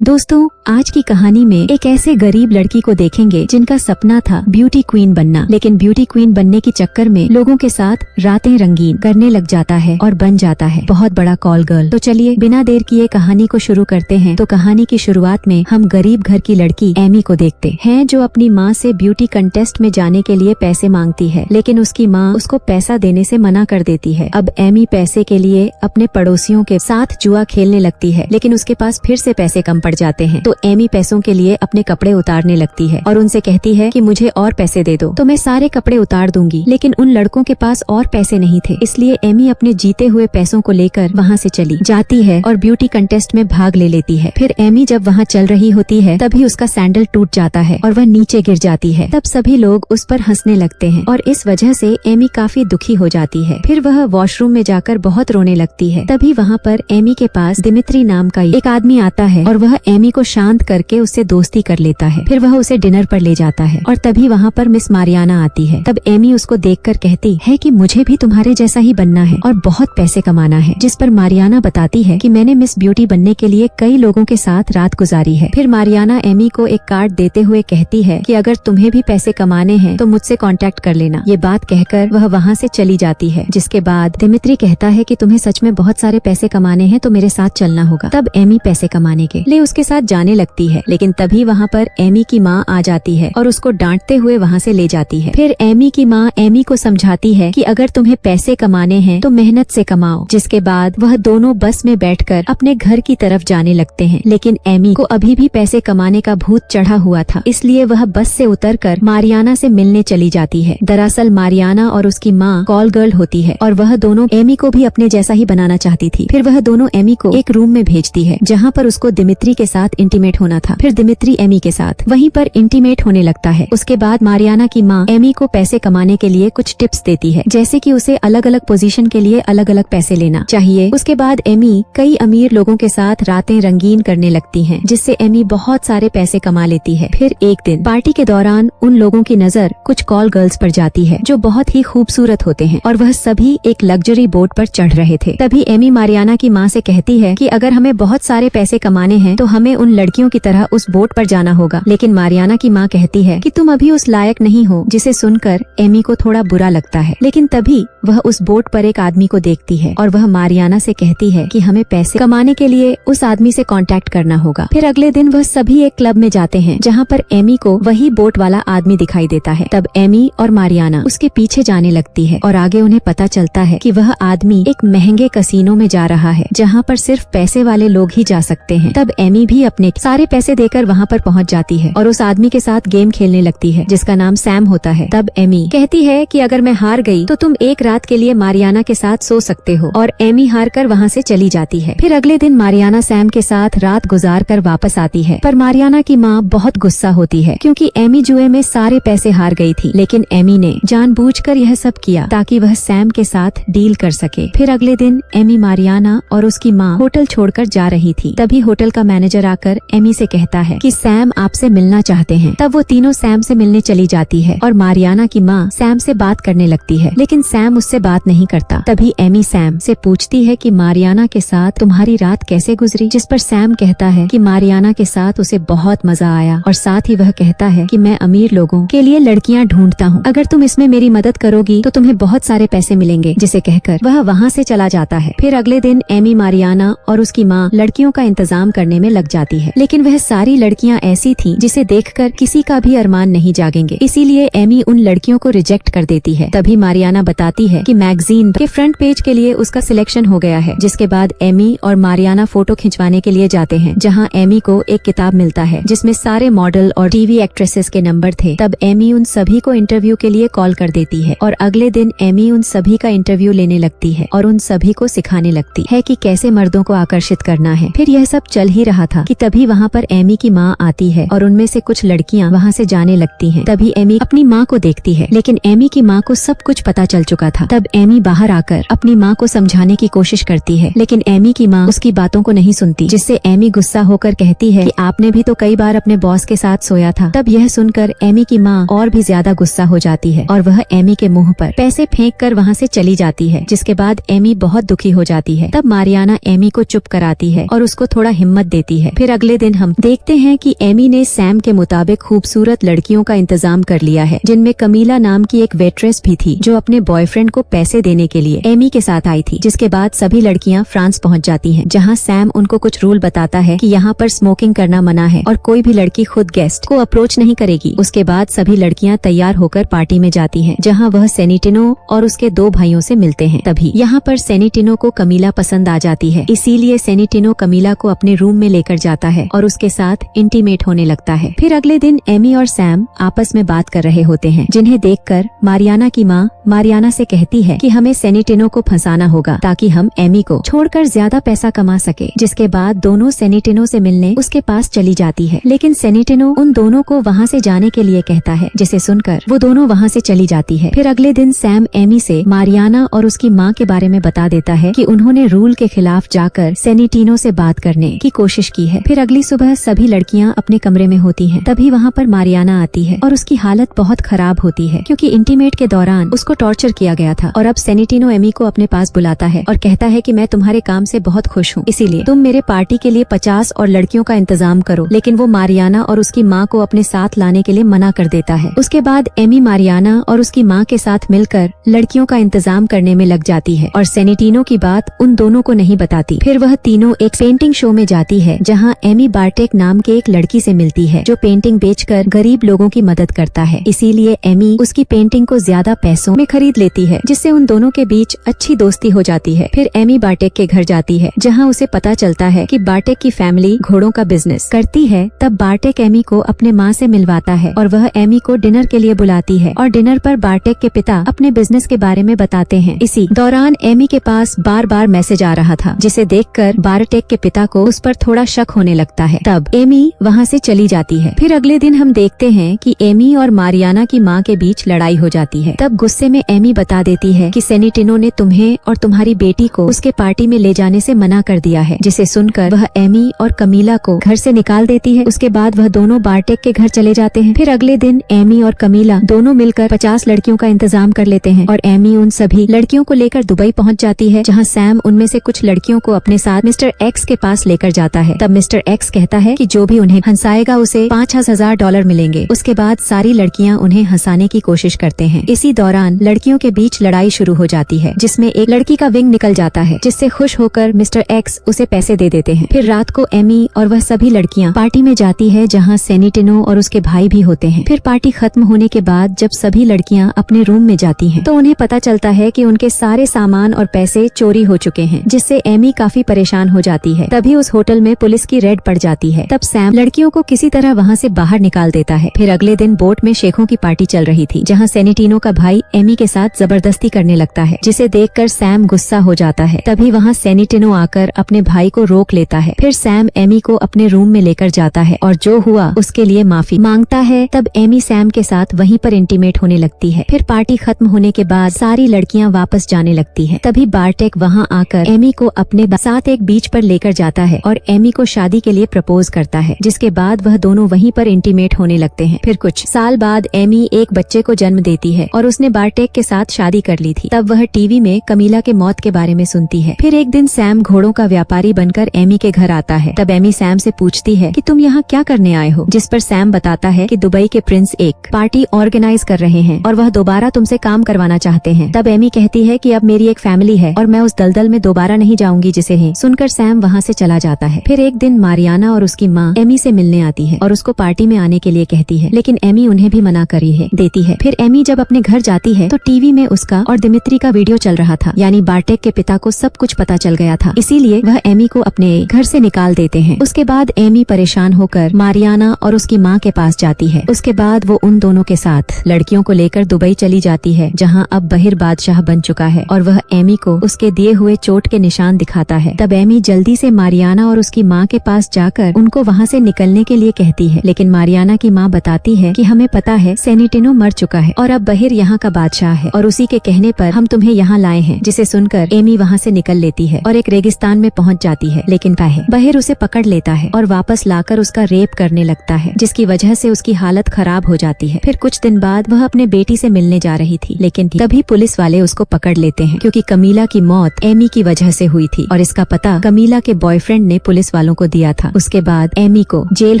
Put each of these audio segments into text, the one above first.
दोस्तों, आज की कहानी में एक ऐसे गरीब लड़की को देखेंगे जिनका सपना था ब्यूटी क्वीन बनना, लेकिन ब्यूटी क्वीन बनने के चक्कर में लोगों के साथ रातें रंगीन करने लग जाता है और बन जाता है बहुत बड़ा कॉल गर्ल। तो चलिए बिना देर किए कहानी को शुरू करते हैं। तो कहानी की शुरुआत में हम गरीब घर की लड़की एमी को देखते हैं, जो अपनी माँ से ब्यूटी कंटेस्ट में जाने के लिए पैसे मांगती है, लेकिन उसकी माँ उसको पैसा देने से मना कर देती है। अब एमी पैसे के लिए अपने पड़ोसियों के साथ जुआ खेलने लगती है, लेकिन उसके पास फिर से पैसे कम पड़ जाते हैं। तो एमी पैसों के लिए अपने कपड़े उतारने लगती है और उनसे कहती है कि मुझे और पैसे दे दो तो मैं सारे कपड़े उतार दूंगी। लेकिन उन लड़कों के पास और पैसे नहीं थे, इसलिए एमी अपने जीते हुए पैसों को लेकर वहाँ से चली जाती है और ब्यूटी कंटेस्ट में भाग ले लेती है। फिर एमी जब वहाँ चल रही होती है तभी उसका सैंडल टूट जाता है और वह नीचे गिर जाती है। तब सभी लोग उस पर हंसने लगते हैं और इस वजह से एमी काफी दुखी हो जाती है। फिर वह वॉशरूम में जाकर बहुत रोने लगती है। तभी वहाँ पर एमी के पास दिमित्री नाम का एक आदमी आता है और वह एमी को शांत करके उससे दोस्ती कर लेता है। फिर वह उसे डिनर पर ले जाता है और तभी वहाँ पर मिस मारियाना आती है। तब एमी उसको देखकर कहती है कि मुझे भी तुम्हारे जैसा ही बनना है और बहुत पैसे कमाना है। जिस पर मारियाना बताती है कि मैंने मिस ब्यूटी बनने के लिए कई लोगों के साथ रात गुजारी है। फिर मारियाना एमी को एक कार्ड देते हुए कहती है कि अगर तुम्हें भी पैसे कमाने हैं तो मुझसे कांटेक्ट कर लेना। ये बात कहकर वह वहाँ से चली जाती है। जिसके बाद दिमित्री कहता है कि तुम्हें सच में बहुत सारे पैसे कमाने हैं तो मेरे साथ चलना होगा। तब एमी पैसे कमाने के लिए उसके साथ जाने लगती है, लेकिन तभी वहाँ पर एमी की माँ आ जाती है और उसको डांटते हुए वहाँ से ले जाती है। फिर एमी की माँ एमी को समझाती है कि अगर तुम्हें पैसे कमाने हैं तो मेहनत से कमाओ। जिसके बाद वह दोनों बस में बैठकर अपने घर की तरफ जाने लगते हैं, लेकिन एमी को अभी भी पैसे कमाने का भूत चढ़ा हुआ था, इसलिए वह बस से उतरकर मारियाना से मिलने चली जाती है। दरअसल मारियाना और उसकी माँ कॉल गर्ल होती है और वह दोनों एमी को भी अपने जैसा ही बनाना चाहती थी। फिर वह दोनों एमी को एक रूम में भेजती है जहाँ पर उसको दिमित्री के साथ इंटीमेट होना था। फिर दिमित्री एमी के साथ वहीं पर इंटीमेट होने लगता है। उसके बाद मारियाना की माँ एमी को पैसे कमाने के लिए कुछ टिप्स देती है, जैसे कि उसे अलग अलग पोजीशन के लिए अलग अलग पैसे लेना चाहिए। उसके बाद एमी कई अमीर लोगों के साथ रातें रंगीन करने लगती हैं, जिससे एमी बहुत सारे पैसे कमा लेती है। फिर एक दिन पार्टी के दौरान उन लोगों की नजर कुछ कॉल गर्ल्स पर जाती है जो बहुत ही खूबसूरत होते हैं और वह सभी एक लग्जरी बोट पर चढ़ रहे थे। तभी एमी मारियाना की माँ से कहती है कि अगर हमें बहुत सारे पैसे कमाने हैं तो हमें उन लड़कियों की तरह उस बोट पर जाना होगा। लेकिन मारियाना की माँ कहती है कि तुम अभी उस लायक नहीं हो, जिसे सुनकर एमी को थोड़ा बुरा लगता है। लेकिन तभी वह उस बोट पर एक आदमी को देखती है और वह मारियाना से कहती है कि हमें पैसे कमाने के लिए उस आदमी से कांटेक्ट करना होगा। फिर अगले दिन वह सभी एक क्लब में जाते हैं जहाँ पर एमी को वही बोट वाला आदमी दिखाई देता है। तब एमी और मारियाना उसके पीछे जाने लगती है और आगे उन्हें पता चलता है कि वह आदमी एक महंगे कसीनो में जा रहा है जहाँ पर सिर्फ पैसे वाले लोग ही जा सकते हैं। तब एमी भी अपने सारे पैसे देकर वहाँ पर पहुँच जाती है और उस आदमी के साथ गेम खेलने लगती है जिसका नाम सैम होता है। तब एमी कहती है कि अगर मैं हार गई तो तुम एक रात के लिए मारियाना के साथ सो सकते हो, और एमी हार कर वहाँ से चली जाती है। फिर अगले दिन मारियाना सैम के साथ रात गुजार कर वापस आती है, पर मारियाना की माँ बहुत गुस्सा होती है क्योंकि एमी जुए में सारे पैसे हार गई थी। लेकिन एमी ने जानबूझकर यह सब किया ताकि वह सैम के साथ डील कर सके। फिर अगले दिन एमी मारियाना और उसकी माँ होटल छोड़कर जा रही थी। तभी होटल का मैनेजर आकर एमी से कहता है कि सैम आपसे मिलना चाहते हैं। तब वो तीनों सैम से मिलने चली जाती है और मारियाना की माँ सैम से बात करने लगती है, लेकिन सैम उससे बात नहीं करता। तभी एमी सैम से पूछती है कि मारियाना के साथ तुम्हारी रात कैसे गुजरी, जिस पर सैम कहता है कि मारियाना के साथ उसे बहुत मजा आया और साथ ही वह कहता है कि मैं अमीर लोगों के लिए लड़कियां ढूंढता हूँ, अगर तुम इसमें मेरी मदद करोगी तो तुम्हें बहुत सारे पैसे मिलेंगे। जिसे कहकर वह वहाँ से चला जाता है। फिर अगले दिन एमी मारियाना और उसकी माँ लड़कियों का इंतजाम करने में लग जाती है, लेकिन वह सारी लड़कियां ऐसी थीं जिसे देखकर किसी का भी अरमान नहीं जागेंगे, इसीलिए एमी उन लड़कियों को रिजेक्ट कर देती है। तभी मारियाना बताती है कि मैगजीन के फ्रंट पेज के लिए उसका सिलेक्शन हो गया है। जिसके बाद एमी और मारियाना फोटो खिंचवाने के लिए जाते हैं, जहां एमी को एक किताब मिलता है जिसमें सारे मॉडल और टीवी एक्ट्रेसेस के नंबर थे। तब एमी उन सभी को इंटरव्यू के लिए कॉल कर देती है और अगले दिन एमी उन सभी का इंटरव्यू लेने लगती है और उन सभी को सिखाने लगती है कि कैसे मर्दों को आकर्षित करना है। फिर यह सब चल ही रहा था कि तभी वहाँ पर एमी की माँ आती है और उनमें से कुछ लड़कियाँ वहाँ से जाने लगती हैं। तभी एमी अपनी माँ को देखती है, लेकिन एमी की माँ को सब कुछ पता चल चुका था। तब एमी बाहर आकर अपनी माँ को समझाने की कोशिश करती है, लेकिन एमी की माँ उसकी बातों को नहीं सुनती, जिससे एमी गुस्सा होकर कहती है कि आपने भी तो कई बार अपने बॉस के साथ सोया था। तब यह सुनकर एमी की माँ और भी ज्यादा गुस्सा हो जाती है और वह एमी के मुंह पर पैसे फेंक कर वहाँ से चली जाती है, जिसके बाद एमी बहुत दुखी हो जाती है। तब मारियाना एमी को चुप कराती है और उसको थोड़ा हिम्मत देती है। फिर अगले दिन हम देखते हैं कि एमी ने सैम के मुताबिक खूबसूरत लड़कियों का इंतजाम कर लिया है, जिनमें कमीला नाम की एक वेट्रेस भी थी, जो अपने बॉयफ्रेंड को पैसे देने के लिए एमी के साथ आई थी। जिसके बाद सभी लड़कियां फ्रांस पहुंच जाती हैं, जहां सैम उनको कुछ रूल बताता है कि यहाँ पर स्मोकिंग करना मना है और कोई भी लड़की खुद गेस्ट को अप्रोच नहीं करेगी। उसके बाद सभी लड़कियां तैयार होकर पार्टी में जाती हैं, जहां वह सेनिटिनो और उसके 2 भाइयों से मिलते हैं। तभी यहाँ पर सेनिटिनो को कमीला पसंद आ जाती है, इसीलिए सेनिटिनो कमीला को अपने रूम में लेकर जाता है और उसके साथ इंटीमेट होने लगता है। फिर अगले दिन एमी और सैम आपस में बात कर रहे होते हैं, जिन्हें देखकर मारियाना की माँ मारियाना से कहती है कि हमें सेनिटिनो को फंसाना होगा ताकि हम एमी को छोड़कर ज्यादा पैसा कमा सके। जिसके बाद दोनों सेनिटिनो से मिलने उसके पास चली जाती है, लेकिन सेनिटिनो उन दोनों को वहाँ से जाने के लिए कहता है, जिसे सुनकर वो दोनों वहाँ से चली जाती है। फिर अगले दिन सैम एमी से मारियाना और उसकी माँ के बारे में बता देता है कि उन्होंने रूल के खिलाफ जाकर सेनिटिनो से बात करने की कोशिश की है। फिर अगली सुबह सभी लड़कियाँ अपने कमरे में होती हैं, तभी वहाँ पर मारियाना आती है और उसकी हालत बहुत खराब होती है, क्योंकि इंटीमेट के दौरान उसको टॉर्चर किया गया था। और अब सेनिटिनो एमी को अपने पास बुलाता है और कहता है कि मैं तुम्हारे काम से बहुत खुश हूँ, इसीलिए तुम मेरे पार्टी के लिए 50 और लड़कियों का इंतजाम करो। लेकिन वो मारियाना और उसकी माँ को अपने साथ लाने के लिए मना कर देता है। उसके बाद एमी मारियाना और उसकी माँ के साथ मिलकर लड़कियों का इंतजाम करने में लग जाती है और सेनिटिनो की बात उन दोनों को नहीं बताती। फिर वह तीनों एक पेंटिंग शो में जाती है, जहाँ एमी बार्टेक नाम के एक लड़की से मिलती है, जो पेंटिंग बेचकर गरीब लोगों की मदद करता है। इसीलिए एमी उसकी पेंटिंग को ज्यादा पैसों में खरीद लेती है, जिससे उन दोनों के बीच अच्छी दोस्ती हो जाती है। फिर एमी बार्टेक के घर जाती है, जहाँ उसे पता चलता है कि बार्टेक की फैमिली घोड़ों का बिजनेस करती है। तब बार्टेक एमी को अपने माँ से मिलवाता है और वह एमी को डिनर के लिए बुलाती है और डिनर पर बार्टेक के पिता अपने बिजनेस के बारे में बताते हैं। इसी दौरान एमी के पास बार बार मैसेज आ रहा था, जिसे देखकर बार्टेक के पिता को उस पर थोड़ा शक होने लगता है। तब एमी वहाँ से चली जाती है। फिर अगले दिन हम देखते हैं कि एमी और मारियाना की माँ के बीच लड़ाई हो जाती है। तब गुस्से में एमी बता देती है कि सेनिटिनो ने तुम्हें और तुम्हारी बेटी को उसके पार्टी में ले जाने से मना कर दिया है, जिसे सुनकर वह एमी और कमीला को घर से निकाल देती है। उसके बाद वह दोनों बार्टेक के घर चले जाते हैं। फिर अगले दिन एमी और कमीला दोनों मिलकर 50 लड़कियों का इंतजाम कर लेते हैं और एमी उन सभी लड़कियों को लेकर दुबई पहुंच जाती है, जहां सैम उनमें से कुछ लड़कियों को अपने साथ मिस्टर एक्स के पास लेकर जाता है। तब मिस्टर एक्स कहता है कि जो भी उन्हें हंसाएगा उसे $5000 मिलेंगे। उसके बाद सारी लड़कियां उन्हें हंसाने की कोशिश करते हैं। इसी दौरान लड़कियों के बीच लड़ाई शुरू हो जाती है, जिसमें एक लड़की का विंग निकल जाता है, जिससे खुश होकर मिस्टर एक्स उसे पैसे दे देते हैं। फिर रात को एमी और वह सभी लड़कियां पार्टी में जाती है, जहां सेनिटिनो और उसके भाई भी होते हैं। फिर पार्टी खत्म होने के बाद जब सभी लड़कियां अपने रूम में जाती हैं, तो उन्हें पता चलता है कि उनके सारे सामान और पैसे चोरी हो चुके हैं, जिससे एमी काफी परेशान हो जाती है। तभी उस होटल में पुलिस की रेड पड़ जाती है। तब सैम लड़कियों को किसी तरह वहाँ से बाहर निकाल देता है। फिर अगले दिन बोट में शेखों की पार्टी चल रही थी, जहाँ सेनिटिनो का भाई एमी के साथ जबरदस्ती करने लगता है, जिसे देखकर सैम गुस्सा हो जाता है। तभी वहाँ सेनिटिनो आकर अपने भाई को रोक लेता है। फिर सैम एमी को अपने रूम में लेकर जाता है और जो हुआ उसके लिए माफी मांगता है। तब एमी सैम के साथ वहीं पर इंटीमेट होने लगती है। फिर पार्टी खत्म होने के बाद सारी लड़कियां वापस जाने लगती हैं। तभी बार्टेक वहां आकर एमी को अपने साथ एक बीच पर लेकर जाता है और एमी को शादी के लिए प्रपोज करता है, जिसके बाद वह दोनों वहीं पर इंटीमेट होने लगते हैं। फिर कुछ साल बाद एमी एक बच्चे को जन्म देती है और उसने बार्टेक के साथ शादी कर ली थी। तब वह टीवी में कमीला के मौत के बारे में सुनती है। फिर एक दिन सैम घोड़ों का व्यापारी बनकर एमी के घर आता है। तब एमी सैम से पूछती है कि तुम यहाँ क्या करने आए हो, जिस पर सैम बताता है कि दुबई के प्रिंस एक पार्टी ऑर्गेनाइज कर रहे हैं और वह दोबारा तुमसे काम करवाना चाहते हैं। तब एमी कहती है कि अब मेरी एक फैमिली है और मैं उस दलदल में दोबारा नहीं जाऊंगी जिसे है। सुनकर सैम वहाँ से चला जाता है। फिर एक दिन मारियाना और उसकी माँ एमी से मिलने आती है और उसको पार्टी में आने के लिए कहती है, लेकिन एमी उन्हें भी मना करी देती है। फिर एमी जब अपने घर जाती है तो टीवी में उसका और दिमित्री का वीडियो चल रहा था, यानी बार्टेक के पिता को सब कुछ पता चल गया था। इसीलिए वह एमी को अपने घर से निकाल देते हैं। उसके बाद एमी परेशान होकर मारियाना और उसकी माँ के पास जाती है। उसके बाद वो उन दोनों के साथ लड़कियों को लेकर दुबई चली जाती है, जहाँ अब बहिर बादशाह बन चुका है और वह एमी को उसके दिए हुए चोट के निशान दिखाता है। तब एमी जल्दी से मारियाना और उसकी माँ के पास जाकर उनको वहाँ से निकलने के लिए कहती है, लेकिन मारियाना की माँ बताती है कि हमें पता है सेनिटिनो मर चुका है और अब बहिर यहाँ का बादशाह है और उसी किसी के कहने पर हम तुम्हें यहाँ लाए हैं, जिसे सुनकर एमी वहाँ से निकल लेती है और एक रेगिस्तान में पहुँच जाती है। लेकिन बहेर उसे पकड़ लेता है और वापस लाकर उसका रेप करने लगता है, जिसकी वजह से उसकी हालत खराब हो जाती है। फिर कुछ दिन बाद वह अपने बेटी से मिलने जा रही थी, लेकिन तभी पुलिस वाले उसको पकड़ लेते हैं, क्योंकि कमीला की मौत एमी की वजह से हुई थी और इसका पता कमीला के बॉयफ्रेंड ने पुलिस वालों को दिया था। उसके बाद एमी को जेल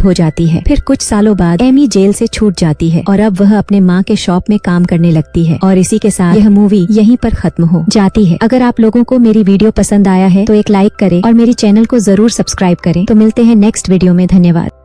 हो जाती है। फिर कुछ सालों बाद एमी जेल से छूट जाती है और अब वह अपने माँ के शॉप में काम करने लगती है। और इसी के साथ यह मूवी यहीं पर खत्म हो जाती है। अगर आप लोगों को मेरी वीडियो पसंद आया है तो एक लाइक करें और मेरी चैनल को जरूर सब्सक्राइब करें। तो मिलते हैं नेक्स्ट वीडियो में। धन्यवाद।